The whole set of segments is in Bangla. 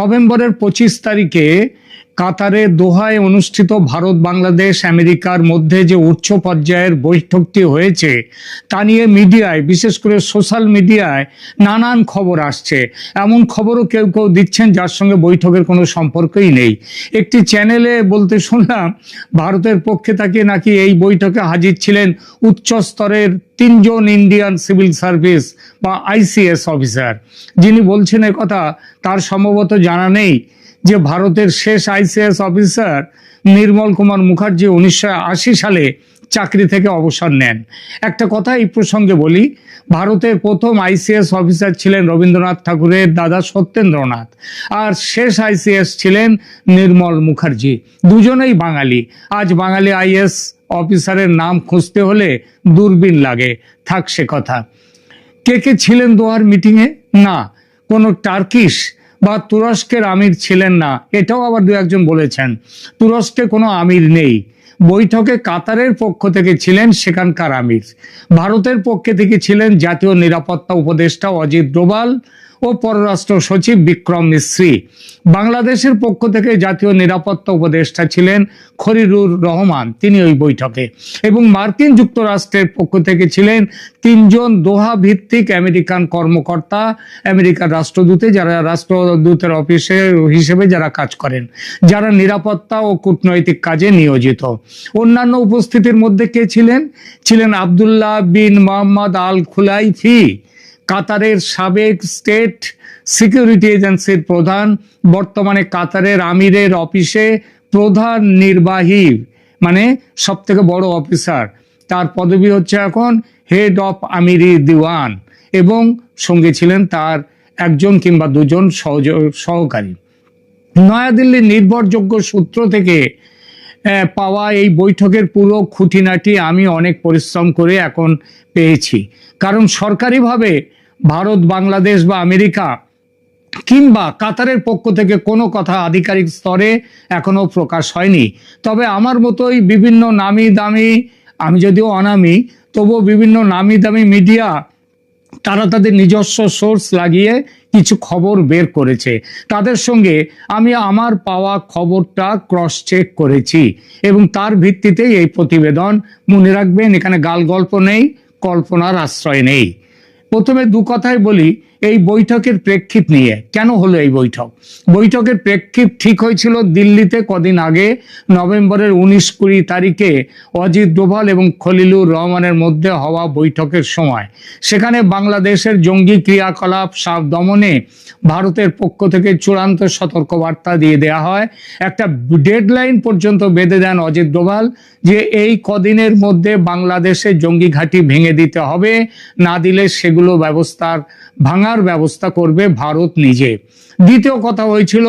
নভেম্বরের 25 তারিখে কাতারে দোহায় অনুষ্ঠিত ভারত বাংলাদেশ আমেরিকার মধ্যে যে উচ্চ পর্যায়ের বৈঠকটি হয়েছে তা নিয়ে মিডিয়ায়, বিশেষ করে সোশ্যাল মিডিয়ায় নানান খবর আসছে। এমন খবরও কেউ কেউ দিচ্ছেন যার সঙ্গে বৈঠকের কোনো সম্পর্কই নেই। একটি চ্যানেলে বলতে শুনলাম ভারতের পক্ষে থেকে নাকি এই বৈঠকে হাজির ছিলেন উচ্চ স্তরের 3 জন ইন্ডিয়ান সিভিল সার্ভিস বা ICS অফিসার। যিনি বলছেন কথা তার সম্ভবত জানা নেই যে ভারতের শেষ ICS অফিসার নির্মল কুমার মুখার্জি 1980 সালে চাকরি থেকে অবসর নেন। একটা কথা এই প্রসঙ্গে বলি, ভারতের প্রথম ICS অফিসার ছিলেন রবীন্দ্রনাথ ঠাকুরের দাদা সত্যেন্দ্রনাথ, আর শেষ ICS ছিলেন নির্মল মুখার্জি। দুজনেই বাঙালি। আজ বাঙালি IAS অফিসারের নাম খুঁজতে হলে দূরবীন লাগে। থাক সে কথা। কে কে ছিলেন দোহার মিটিংয়ে? না, কোনো টার্কিশ বা তুরস্কের আমির ছিলেন না, এটাও আবার দু একজন বলেছেন। তুরস্কে কোনো আমির নেই। বৈঠকে কাতারের পক্ষ থেকে ছিলেন সেখানকার আমির। ভারতের পক্ষে থেকে ছিলেন জাতীয় নিরাপত্তা উপদেষ্টা অজিত ডোভাল ও পররাষ্ট্র সচিব বিক্রম মিস্ত্রি। বাংলাদেশের পক্ষ থেকে জাতীয় নিরাপত্তা উপদেষ্টা ছিলেন খলিলুর রহমান, তিনি ওই বৈঠকে। এবং মার্কিন যুক্তরাষ্ট্রের পক্ষ থেকে ছিলেন 3 জন দোহা ভিত্তিক আমেরিকান কর্মকর্তা, আমেরিকার রাষ্ট্রদূতে, যারা রাষ্ট্রদূতের অফিসে হিসেবে যারা কাজ করেন, যারা নিরাপত্তা ও কূটনৈতিক কাজে নিয়োজিত। অন্যান্য উপস্থিতির মধ্যে কে ছিলেন? ছিলেন আবদুল্লাহ বিন মোহাম্মদ আল খুলাইফি, কাতারের সাবেক স্টেট সিকিউরিটি এজেন্সির প্রধান, বর্তমানে কাতারের আমিরের অফিসে প্রধান নির্বাহী, মানে সব থেকে বড় অফিসার। তার পদবি হচ্ছে এখন হেড অফ আমিরি দিওয়ান, এবং সঙ্গে ছিলেন তার 1 জন কিংবা 2 জন সহকারী। নয়াদিল্লির নির্ভরযোগ্য সূত্র থেকে পাওয়া এই বৈঠকের পুরো খুঁটিনাটি আমি অনেক পরিশ্রম করে এখন পেয়েছি। কারণ সরকারিভাবে ভারত, বাংলাদেশ বা আমেরিকা কিংবা কাতারের পক্ষ থেকে কোনো কথা আধিকারিক স্তরে এখনো প্রকাশ হয়নি। তবে আমার মতোই বিভিন্ন নামি দামি, আমি যদিও অনামি, তবুও বিভিন্ন নামি দামি মিডিয়া তারা তাদের নিজস্ব সোর্স লাগিয়ে কিছু খবর বের করেছে। তাদের সঙ্গে আমি আমার পাওয়া খবরটা ক্রস চেক করেছি এবং তার ভিত্তিতেই এই প্রতিবেদন। মনে রাখবেন, এখানে গাল গল্প নেই, কল্পনার আশ্রয় নেই। প্রথমে 2 কথাই বলি এই বৈঠকের প্রেক্ষিত নিয়ে। কেন হলো এই বৈঠক? বৈঠকের প্রেক্ষিত ঠিক হয়েছিল দিল্লিতে কদিন আগে, নভেম্বরের 19-20 তারিখে অজিত ডোভাল এবং খলিলুর রহমানের মধ্যে হওয়া বৈঠকের সময়। সেখানে বাংলাদেশের জঙ্গি ক্রিয়াকলাপ দমনে ভারতের পক্ষ থেকে চূড়ান্ত সতর্কবার্তা দিয়ে দেয়া হয়। একটা ডেডলাইন পর্যন্ত বেঁধে দেন অজিত ডোভাল যে এই কদিনের মধ্যে বাংলাদেশে জঙ্গি ঘাঁটি ভেঙে দিতে হবে, না দিলে সেগুলো ভাঙার ব্যবস্থা করবে ভারত নিজে। দ্বিতীয় কথা হয়েছিল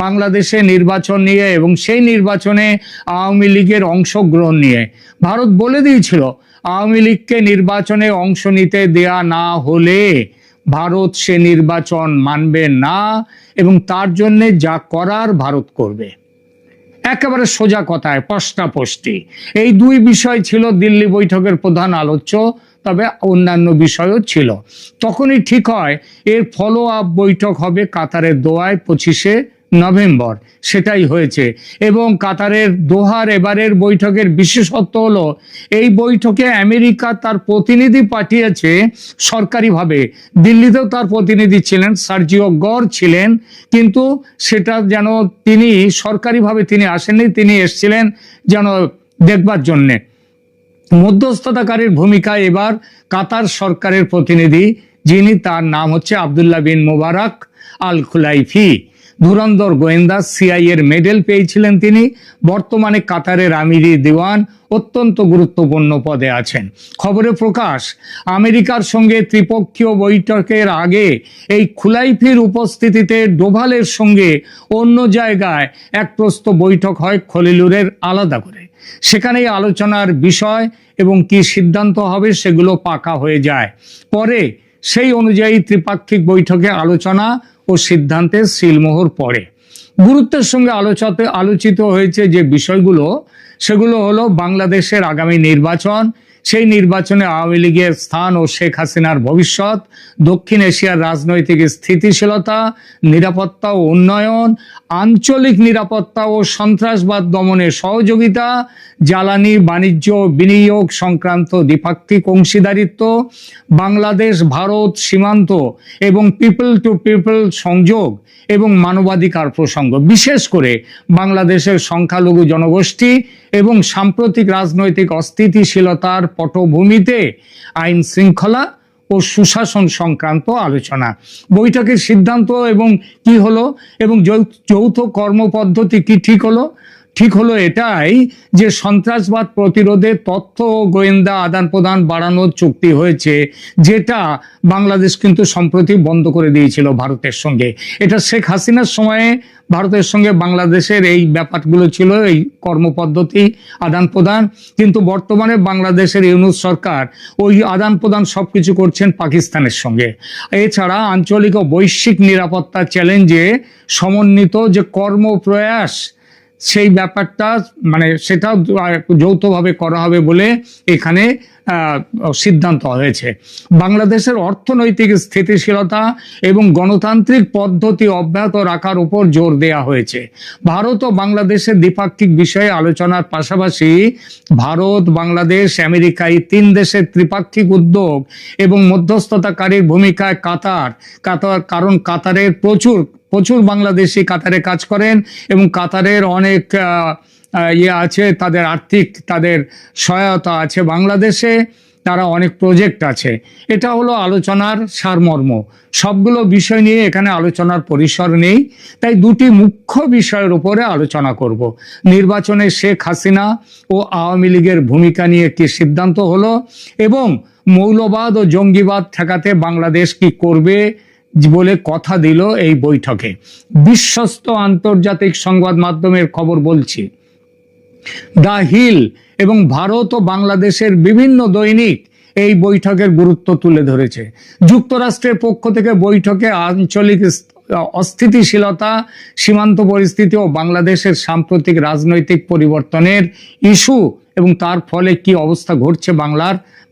বাংলাদেশে নির্বাচন নিয়ে এবং সেই নির্বাচনে আওয়ামী লীগের অংশগ্রহণ নিয়ে। ভারত বলে দিয়েছিল আওয়ামী লীগকে নির্বাচনে অংশ নিতে দেয়া না হলে ভারত সে নির্বাচন মানবে না এবং তার জন্য যা করার ভারত করবে। একেবারে সোজা কথায় প্রশ্নাপষ্টি। এই 2 বিষয় ছিল দিল্লি বৈঠকের প্রধান আলোচ্য, তবে অন্যান্য বিষয়ও ছিল। তখনই ঠিক হয় এর ফলো আপ বৈঠক হবে কাতারের দোহায় 25শে নভেম্বর। সেটাই হয়েছে। এবং কাতারের দোহার এবারের বৈঠকের বিশেষত্ব হলো এই বৈঠকে আমেরিকা তার প্রতিনিধি পাঠিয়েছে সরকারিভাবে। দিল্লিতেও তার প্রতিনিধি ছিলেন, সার্জিও গড় ছিলেন, কিন্তু সেটা যেন তিনি সরকারিভাবে তিনি আসেননি, তিনি এসেছিলেন যেন দেখবার জন্যে। মধ্যস্থতাকারীর ভূমিকায় এবার কাতার সরকারের প্রতিনিধি, যিনি তার নাম হচ্ছে আবদুল্লাহ বিন মোবারক আল খুলাইফি। ধুরন্ধর গোয়েন্দা, CIA এর মেডেল পেয়েছিলেন তিনি। বর্তমানে কাতারের আমিরি দিওয়ান, অত্যন্ত গুরুত্বপূর্ণ পদে আছেন। খবরে প্রকাশ, আমেরিকার সঙ্গে ত্রিপক্ষীয় বৈঠকের আগে এই খুলাইফির উপস্থিতিতে ডোভালের সঙ্গে অন্য জায়গায় এক প্রস্ত বৈঠক হয় খলিলুরের আলাদা করে। সেখানেই আলোচনার বিষয় এবং কি সিদ্ধান্ত হবে সেগুলো পাকা হয়ে যায়। পরে সেই অনুযায়ী ত্রিপাক্ষিক বৈঠকে আলোচনা ও সিদ্ধান্তের সিলমোহর পড়ে। গুরুত্বের সঙ্গে আলোচিত হয়েছে যে বিষয়গুলো, সেগুলো হলো বাংলাদেশের আগামী নির্বাচন, সেই নির্বাচনে আওয়ামী লীগের স্থান ও শেখ হাসিনার ভবিষ্যৎ, দক্ষিণ এশিয়ার রাজনৈতিক স্থিতিশীলতা, নিরাপত্তা ও উন্নয়ন, আঞ্চলিক নিরাপত্তা ও সন্ত্রাসবাদ দমনে সহযোগিতা, জ্বালানি, বাণিজ্য, বিনিয়োগ সংক্রান্ত দ্বিপাক্ষিক অংশীদারিত্ব, বাংলাদেশ ভারত সীমান্ত এবং পিপল টু পিপল সংযোগ এবং মানবাধিকার প্রসঙ্গ, বিশেষ করে বাংলাদেশের সংখ্যালঘু জনগোষ্ঠী এবং সাম্প্রতিক রাজনৈতিক অস্থিতিশীলতার পটভূমিতে আইন শৃঙ্খলা ও সুশাসন সংক্রান্ত আলোচনা। বৈঠকের সিদ্ধান্ত এবং কি হলো এবং যৌথ কর্মপদ্ধতি কি ঠিক হলো এটাই যে সন্ত্রাসবাদ প্রতিরোধে তথ্য ও গোয়েন্দা আদান প্রদান বাড়ানোর চুক্তি হয়েছে, যেটা বাংলাদেশ কিন্তু সম্প্রতি বন্ধ করে দিয়েছিল ভারতের সঙ্গে। এটা শেখ হাসিনার সময়ে ভারতের সঙ্গে বাংলাদেশের এই ব্যাপারগুলো ছিল, এই কর্মপদ্ধতি আদান প্রদান। কিন্তু বর্তমানে বাংলাদেশের ইউনূস সরকার ওই আদান প্রদান সবকিছু করছেন পাকিস্তানের সঙ্গে। এছাড়া আঞ্চলিক ও বৈশ্বিক নিরাপত্তা চ্যালেঞ্জে সমন্বিত যে কর্মপ্রয়াস, সেই ব্যাপারটা সেটা যৌথভাবে করা হবে বলে এখানে সিদ্ধান্ত হয়েছে। বাংলাদেশের অর্থনৈতিক স্থিতিশীলতা এবং গণতান্ত্রিক পদ্ধতি অব্যাহত রাখার উপর জোর দেওয়া হয়েছে। ভারত ও বাংলাদেশের দ্বিপাক্ষিক বিষয়ে আলোচনার পাশাপাশি ভারত, বাংলাদেশ, আমেরিকা এই তিন দেশের ত্রিপাক্ষিক উদ্যোগ এবং মধ্যস্থতাকারীর ভূমিকায় কাতার, কারণ কাতারের প্রচুর বাংলাদেশি কাতারে কাজ করেন এবং কাতারের অনেক আছে, তাদের আর্থিক তাদের সহায়তা আছে বাংলাদেশে, তারা অনেক প্রজেক্ট আছে। এটা হলো আলোচনার সারমর্ম। সবগুলো বিষয় নিয়ে এখানে আলোচনার পরিসর নেই, তাই দুটি মুখ্য বিষয়ের উপরে আলোচনা করব। নির্বাচনে শেখ হাসিনা ও আওয়ামী লীগের ভূমিকা নিয়ে কি সিদ্ধান্ত হলো এবং মৌলবাদ ও জঙ্গিবাদ ঠেকাতে বাংলাদেশ কি করবে বলে কথা দিল এই বৈঠকে। বিশ্বস্ত আন্তর্জাতিক সংবাদ মাধ্যমের খবর বলছি, দ্য হিল এবং ভারত ও বাংলাদেশের বিভিন্ন দৈনিক এই বৈঠকের গুরুত্ব তুলে ধরেছে। যুক্তরাষ্ট্রের পক্ষ থেকে বৈঠকে আঞ্চলিক অস্থিতিশীলতা, সীমান্ত পরিস্থিতি ও বাংলাদেশের সাম্প্রতিক রাজনৈতিক পরিবর্তনের ইস্যু এবং তার ফলে কি অবস্থা ঘটছে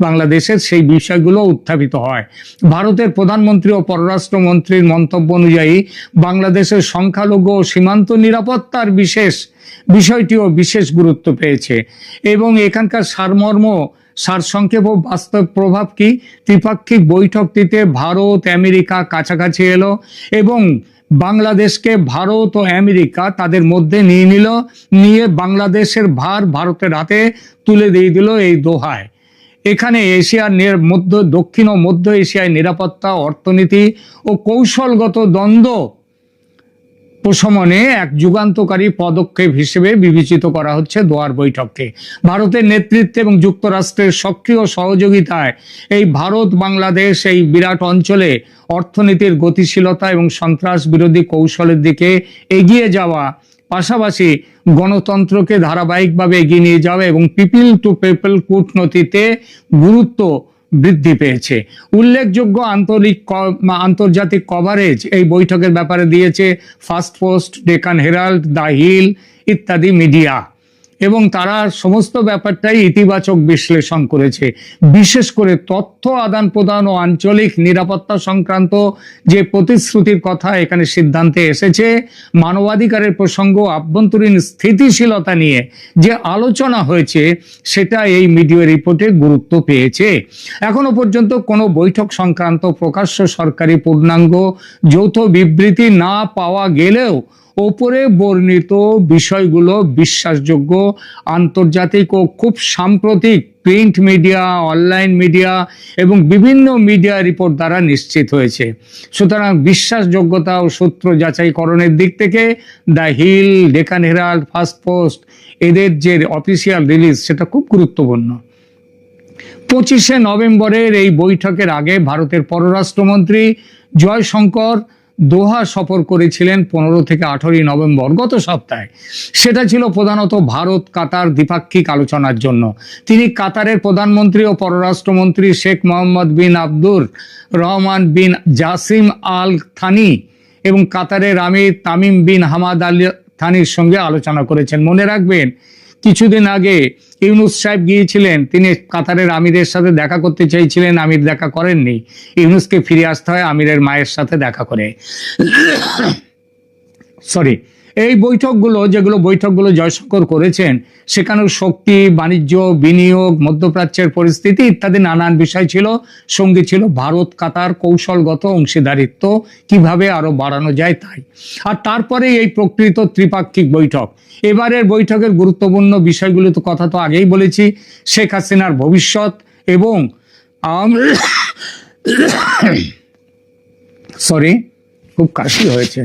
বাংলাদেশের, সেই বিষয়গুলো উত্থাপিত হয়। ভারতের প্রধানমন্ত্রী ও পররাষ্ট্রমন্ত্রীর মন্তব্য অনুযায়ী বাংলাদেশের সংখ্যালঘু ও সীমান্ত নিরাপত্তার বিষয়টিও বিশেষ গুরুত্ব পেয়েছে এবং এখানকার সারসংক্ষেপ ও বাস্তব প্রভাব কি। ত্রিপাক্ষিক বৈঠকটিতে ভারত, আমেরিকা কাছাকাছি এলো এবং বাংলাদেশকে ভারত ও আমেরিকা তাদের মধ্যে নিয়ে বাংলাদেশের ভার ভারতের হাতে তুলে দিয়ে দিল এই দোহায়। এখানে দক্ষিণ ও মধ্য এশিয়ায় নিরাপত্তা, অর্থনীতি ও কৌশলগত দ্বন্দ্ব প্রশমনে এক যুগান্তকারী পদক্ষেপ হিসেবে বিবেচিত করা হচ্ছে দোহার বৈঠককে। ভারতের নেতৃত্বে এবং যুক্তরাষ্ট্রের সক্রিয় সহযোগিতায় এই ভারত বাংলাদেশ এই বিরাট অঞ্চলে অর্থনীতির গতিশীলতা এবং সন্ত্রাস বিরোধী কৌশলের দিকে এগিয়ে যাওয়া, পাশাপাশি গণতন্ত্রকে ধারাবাহিকভাবে এগিয়ে নিয়ে যাওয়া এবং পিপল টু পিপল কূটনীতিতে গুরুত্ব বৃদ্ধি পেয়েছে। উল্লেখযোগ্য আন্তর্জাতিক কভারেজ এই বৈঠকের ব্যাপারে দিয়েছে Firstpost, Deccan Herald, the Hill ইত্যাদি মিডিয়া এবং তারা সমস্ত ব্যাপারটাই ইতিবাচক বিশ্লেষণ করেছে। বিশেষ করে তথ্য আদান প্রদান ও আঞ্চলিক নিরাপত্তা সংক্রান্ত যে প্রতিশ্রুতির কথা এখানে সিদ্ধান্তে এসেছে, মানবাধিকারের প্রসঙ্গ, আভ্যন্তরীণ স্থিতিশীলতা নিয়ে যে আলোচনা হয়েছে সেটা এই মিডিয়া রিপোর্টে গুরুত্ব পেয়েছে। এখনো পর্যন্ত কোনো বৈঠক সংক্রান্ত প্রকাশ্য সরকারি পূর্ণাঙ্গ যৌথ বিবৃতি না পাওয়া গেলেও ওপরে বর্ণিত বিষয়গুলো বিশ্বাসযোগ্য আন্তর্জাতিক ও খুব সাম্প্রতিক প্রিন্ট মিডিয়া, অনলাইন মিডিয়া এবং বিভিন্ন মিডিয়া রিপোর্ট দ্বারা নিশ্চিত হয়েছে। সুতরাং বিশ্বাসযোগ্যতা ও সূত্র যাচাইকরণের দিক থেকে the Hill, Deccan Herald, Firstpost এদের যে অফিসিয়াল রিলিজ সেটা খুব গুরুত্বপূর্ণ। 25শে নভেম্বরের এই বৈঠকের আগে ভারতের পররাষ্ট্রমন্ত্রী জয়শঙ্কর দোহা সফর করেছিলেন 15 থেকে 18 নভেম্বর গত সপ্তাহে। সেটা ছিল প্রধানত ভারত কাতার দ্বিপাক্ষিক আলোচনার জন্য। তিনি কাতারের প্রধানমন্ত্রী ও পররাষ্ট্রমন্ত্রী শেখ মোহাম্মদ বিন আব্দুর রহমান বিন জাসিম আল থানি এবং কাতারের আমির তামিম বিন হামাদ আল থানির সঙ্গে আলোচনা করেছেন। মনে রাখবেন, কিছুদিন আগে ইউনূস সাহেব গিয়েছিলেন, তিনি কাতারের আমিরের সাথে দেখা করতে চাইছিলেন, আমির দেখা করেননি, ইউনূসকে ফিরে আসতে হয় আমিরের মায়ের সাথে দেখা করে। সরি, এই যেগুলো বৈঠকগুলো জয়শঙ্কর করেছেন, সেখানেও শক্তি, বাণিজ্য, বিনিয়োগ, মধ্যপ্রাচ্যের পরিস্থিতি ইত্যাদি নানান বিষয় ছিল। সঙ্গে ছিল ভারত কাতার কৌশলগত অংশীদারিত্ব কিভাবে আরো বাড়ানো যায় তাই। আর তারপরে এই প্রকৃত ত্রিপাক্ষিক বৈঠক। এবারের বৈঠকের গুরুত্বপূর্ণ বিষয়গুলো তো কথা তো আগেই বলেছি, শেখ হাসিনার ভবিষ্যৎ এবং সরি, খুব কাশি হয়েছে।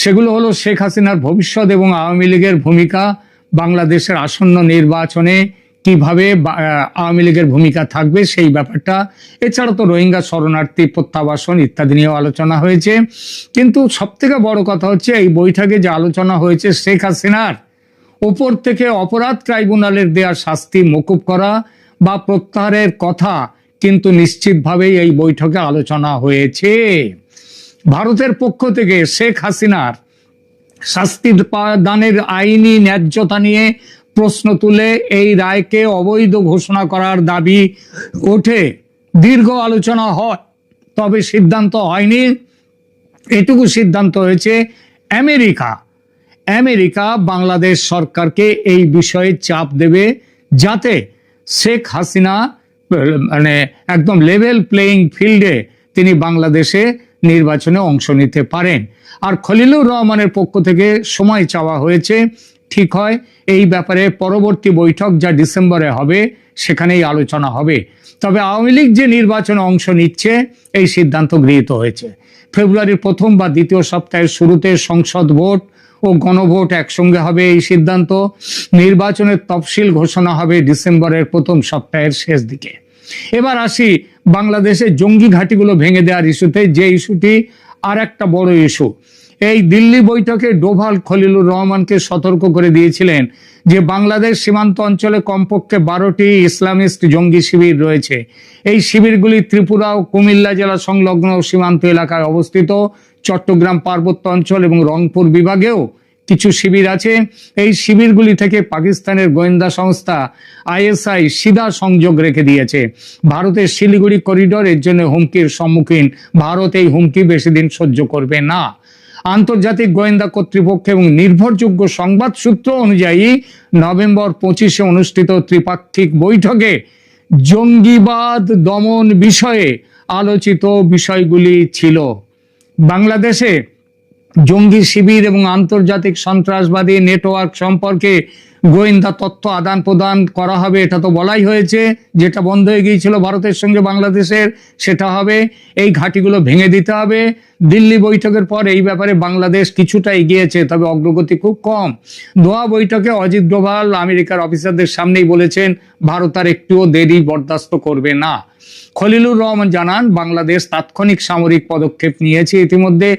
সেগুলো হলো শেখ হাসিনার ভবিষ্যৎ এবং আওয়ামী লীগের ভূমিকা, বাংলাদেশের আসন্ন নির্বাচনে কিভাবে আওয়ামী লীগের ভূমিকা থাকবে সেই ব্যাপারটা। এছাড়া তো রোহিঙ্গা শরণার্থী প্রত্যাবাসন ইত্যাদি নিয়েও আলোচনা হয়েছে। কিন্তু সবথেকে বড় কথা হচ্ছে এই বৈঠকে যে আলোচনা হয়েছে শেখ হাসিনার ওপর থেকে অপরাধ ট্রাইব্যুনালের দেয়া শাস্তি মকুব করা বা প্রত্যাহারের কথা কিন্তু নিশ্চিতভাবেই এই বৈঠকে আলোচনা হয়েছে। ভারতের পক্ষ থেকে শেখ হাসিনার শাস্তি দানের আইনি ন্যায্যতা নিয়ে প্রশ্ন তুলে এই রায়কে অবৈধ ঘোষণা করার দাবি ওঠে। দীর্ঘ আলোচনা হয়, তবে সিদ্ধান্ত হয়নি। এটুকু সিদ্ধান্ত হয়েছে আমেরিকা বাংলাদেশ সরকারকে এই বিষয়ে চাপ দেবে, যাতে শেখ হাসিনা মানে একদম লেভেল প্লেইং ফিল্ডে তিনি বাংলাদেশে নির্বাচনে অংশ নিতে পারেন। আর খলিলুর রহমানের পক্ষ থেকে সময় চাওয়া হয়েছে। ঠিক হয় এই ব্যাপারে পরবর্তী বৈঠক যা ডিসেম্বরে হবে সেখানেই আলোচনা হবে। তবে আওয়ামী লীগ যে নির্বাচনে অংশ নিচ্ছে এই সিদ্ধান্ত গৃহীত হয়েছে। ফেব্রুয়ারির প্রথম বা দ্বিতীয় সপ্তাহের শুরুতে সংসদ ভোট ও গণভোট একসঙ্গে হবে এই সিদ্ধান্ত। নির্বাচনের তফসিল ঘোষণা হবে ডিসেম্বরের প্রথম সপ্তাহের শেষ দিকে। এবার আসি বাংলাদেশের জঙ্গি ঘাঁটিগুলো ভেঙে দেওয়ার ইস্যুতে, যে ইস্যুটি আর একটা বড় ইস্যু। এই দিল্লি বৈঠকে ডোভাল খলিলুর রহমানকে সতর্ক করে দিয়েছিলেন যে বাংলাদেশ সীমান্ত অঞ্চলে কমপক্ষে 12টি ইসলামিস্ট জঙ্গি শিবির রয়েছে। এই শিবিরগুলি ত্রিপুরা ও কুমিল্লা জেলা সংলগ্ন সীমান্ত এলাকায় অবস্থিত। চট্টগ্রাম পার্বত্য অঞ্চল এবং রংপুর বিভাগেও কিছু শিবির আছে। এই শিবিরগুলি থেকে পাকিস্তানের গোয়েন্দা সংস্থা আইএসআই সিধা সংযোগ রেখে দিয়েছে। ভারতের শিলিগুড়ি করিডোর এর জন্য হুমকির সম্মুখীন। ভারত এই হুমকি বেশি দিন সহ্য করবে না। আন্তর্জাতিক গোয়েন্দা কর্তৃপক্ষ এবং নির্ভরযোগ্য সংবাদ সূত্র অনুযায়ী নভেম্বর 25-এ অনুষ্ঠিত ত্রিপাক্ষিক বৈঠকে জঙ্গিবাদ দমন বিষয়ে আলোচিত বিষয়গুলি ছিল। বাংলাদেশে জঙ্গি শিবির এবং আন্তর্জাতিক সন্ত্রাসবাদী নেটওয়ার্ক সম্পর্কে গোয়েন্দা তথ্য আদান প্রদান করা হবে, এটা তো বলাই হয়েছে। যেটা বন্ধ হয়ে গিয়েছিল ভারতের সঙ্গে বাংলাদেশের, সেটা হবে। এই ঘাঁটিগুলো ভেঙে দিতে হবে। দিল্লি বৈঠকের পর এই ব্যাপারে বাংলাদেশ কিছুটা এগিয়েছে, তবে অগ্রগতি খুব কম। দোহা বৈঠকে অজিত ডোভাল আমেরিকার অফিসারদের সামনেই বলেছেন ভারত আর একটুও দেরি বরদাস্ত করবে না। খলিলুর রহমান জানান বাংলাদেশ তাৎক্ষণিক সামরিক পদক্ষেপ নিয়েছে। ইতিমধ্যে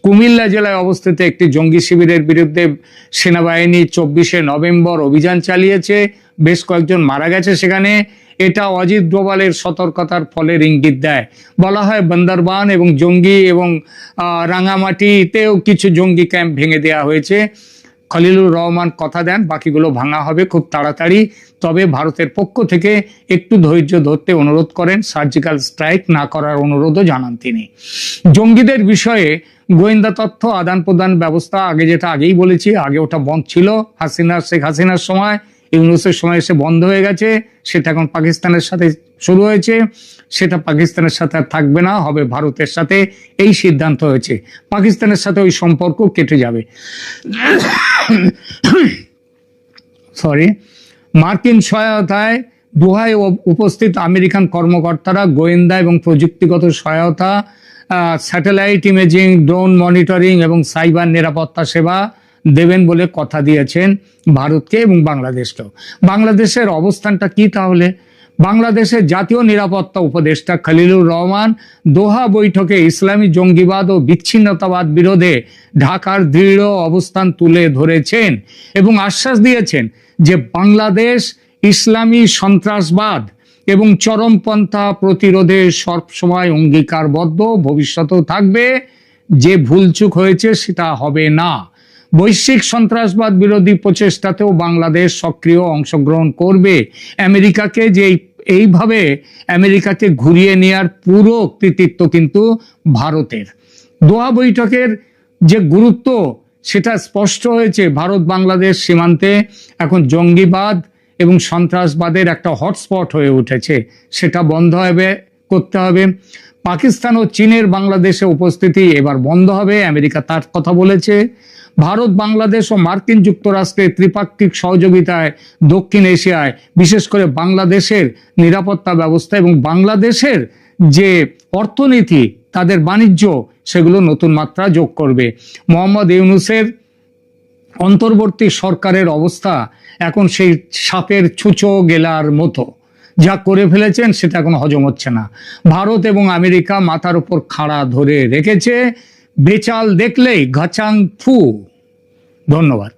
কুমিল্লা জেলায় অবস্থিত একটি জঙ্গি শিবিরের বিরুদ্ধে সেনাবাহিনী 24শে নভেম্বর অভিযান চালিয়েছে। বেশ কয়েকজন মারা গেছে সেখানে। এটা অজিত ডোভালের সতর্কতার ফলের ইঙ্গিত দেয়। বলা হয় বান্দরবান এবং জঙ্গি এবং রাঙামাটিতেও কিছু জঙ্গি ক্যাম্প ভেঙে দেওয়া হয়েছে। খলিলুর রহমান কথা দেন বাকিগুলো ভাঙা হবে খুব তাড়াতাড়ি। তবে ভারতের পক্ষ থেকে একটু ধৈর্য ধরতে অনুরোধ করেন, সার্জিক্যাল স্ট্রাইক না করার অনুরোধও জানান তিনি। জঙ্গিদের বিষয়ে গোয়েন্দা তথ্য আদান প্রদান ব্যবস্থা যেটা আগেই বলেছি, আগে ওটা বন্ধ ছিল শেখ হাসিনার সময়, ইউনূসের সময় এসে বন্ধ হয়ে গেছে। সেটা এখন পাকিস্তানের সাথে শুরু হয়েছে। সেটা পাকিস্তানের সাথে আর থাকবে না, হবে ভারতের সাথে। এই সিদ্ধান্ত হয়েছে। পাকিস্তানের সাথে ওই সম্পর্ক কেটে যাবে। সরি, মার্কিন সহায়তায় দোহায় উপস্থিত আমেরিকান কর্মকর্তারা গোয়েন্দা এবং প্রযুক্তিগত সহায়তা, স্যাটেলাইট ইমেজিং, ড্রোন মনিটরিং এবং সাইবার নিরাপত্তা সেবা দেবেন বলে কথা দিয়েছেন ভারতকে এবং বাংলাদেশকেও। বাংলাদেশের অবস্থানটা কি তাহলে? বাংলাদেশের জাতীয় নিরাপত্তা উপদেষ্টা খলিলুর রহমান দোহা বৈঠকে ইসলামী জঙ্গিবাদ ও বিচ্ছিন্নতাবাদ বিরোধে ঢাকার দৃঢ় অবস্থান তুলে ধরেছেন এবং আশ্বাস দিয়েছেন যে বাংলাদেশ ইসলামী সন্ত্রাসবাদ এবং চরমপন্থা প্রতিরোধে সবসময় অঙ্গীকারবদ্ধ, ভবিষ্যতেও থাকবে। যে ভুলচুক হয়েছে সেটা হবে না। বৈশ্বিক সন্ত্রাসবাদ বিরোধী প্রচেষ্টাতেও বাংলাদেশ সক্রিয় অংশগ্রহণ করবে। আমেরিকাকে যে এইভাবে আমেরিকাকে ঘুরিয়ে নেওয়ার পুরো কৃতিত্ব কিন্তু ভারতের। দোহা বৈঠকের যে গুরুত্ব সেটা স্পষ্ট হয়েছে। ভারত বাংলাদেশ সীমান্তে এখন জঙ্গিবাদ এবং সন্ত্রাসবাদের একটা হটস্পট হয়ে উঠেছে, সেটা বন্ধ করতে হবে। পাকিস্তান ও চীনের বাংলাদেশে উপস্থিতি এবার বন্ধ হবে, আমেরিকা তার কথা বলেছে। ভারত বাংলাদেশ ও মার্কিন যুক্তরাষ্ট্রের ত্রিপাক্ষিক সহযোগিতায় দক্ষিণ এশিয়ায় বিশেষ করে বাংলাদেশের নিরাপত্তা ব্যবস্থা এবং বাংলাদেশের যে অর্থনীতি, তাদের বাণিজ্য, সেগুলো নতুন মাত্রা যোগ করবে। মোহাম্মদ ইউনূসের অন্তর্বর্তী সরকারের অবস্থা এখন সেই সাপের ছুঁচো গেলার মতো, যা করে ফেলেছেন সেটা এখন হজম হচ্ছে না। ভারত এবং আমেরিকা মাথার উপর খাড়া ধরে রেখেছে, বেচাল দেখলেই ঘাচাং ফু। ধন্যবাদ।